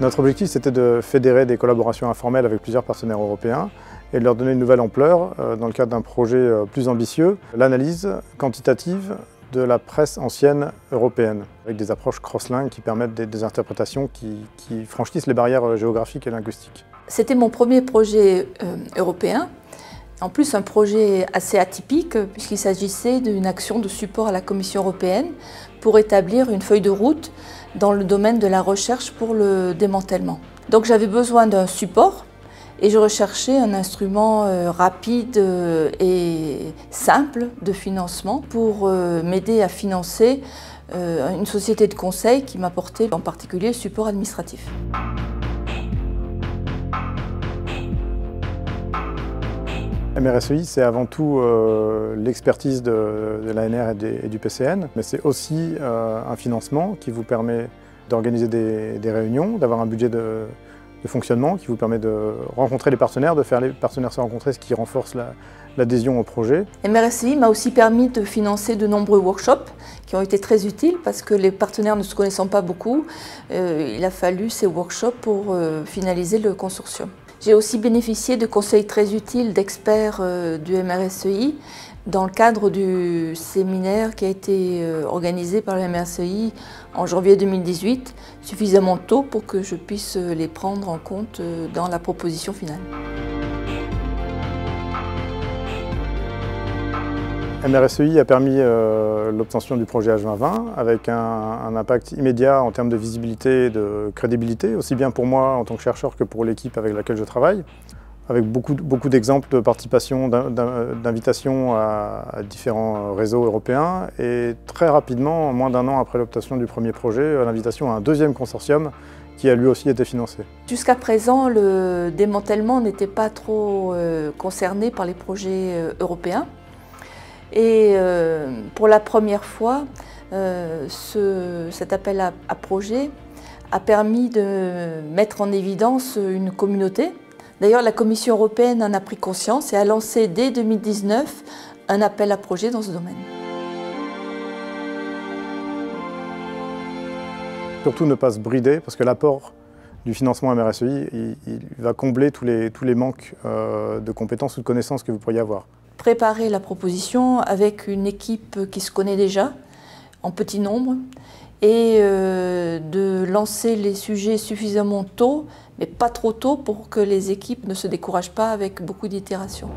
Notre objectif, c'était de fédérer des collaborations informelles avec plusieurs partenaires européens et de leur donner une nouvelle ampleur dans le cadre d'un projet plus ambitieux, l'analyse quantitative de la presse ancienne européenne, avec des approches cross-lingues qui permettent des interprétations qui franchissent les barrières géographiques et linguistiques. C'était mon premier projet européen, en plus un projet assez atypique puisqu'il s'agissait d'une action de support à la Commission européenne pour établir une feuille de route dans le domaine de la recherche pour le démantèlement. Donc j'avais besoin d'un support et je recherchais un instrument rapide et simple de financement pour m'aider à financer une société de conseil qui m'apportait en particulier le support administratif. MRSEI, c'est avant tout l'expertise de l'ANR et du PCN, mais c'est aussi un financement qui vous permet d'organiser des réunions, d'avoir un budget de fonctionnement qui vous permet de rencontrer les partenaires, de faire les partenaires se rencontrer, ce qui renforce l'adhésion au projet. MRSEI m'a aussi permis de financer de nombreux workshops qui ont été très utiles parce que les partenaires ne se connaissant pas beaucoup, il a fallu ces workshops pour finaliser le consortium. J'ai aussi bénéficié de conseils très utiles d'experts du MRSEI dans le cadre du séminaire qui a été organisé par le MRSEI en janvier 2018, suffisamment tôt pour que je puisse les prendre en compte dans la proposition finale. MRSEI a permis l'obtention du projet H2020 avec un impact immédiat en termes de visibilité et de crédibilité, aussi bien pour moi en tant que chercheur que pour l'équipe avec laquelle je travaille, avec beaucoup d'exemples de participation, d'invitation à différents réseaux européens et très rapidement, en moins d'un an après l'obtention du premier projet, l'invitation à un deuxième consortium qui a lui aussi été financé. Jusqu'à présent, le démantèlement n'était pas trop concerné par les projets européens. Et pour la première fois, cet appel à projet a permis de mettre en évidence une communauté. D'ailleurs, la Commission européenne en a pris conscience et a lancé dès 2019 un appel à projet dans ce domaine. Surtout ne pas se brider parce que l'apport du financement MRSEI, il va combler tous les manques de compétences ou de connaissances que vous pourriez avoir. Préparer la proposition avec une équipe qui se connaît déjà, en petit nombre, et de lancer les sujets suffisamment tôt, mais pas trop tôt pour que les équipes ne se découragent pas avec beaucoup d'itérations.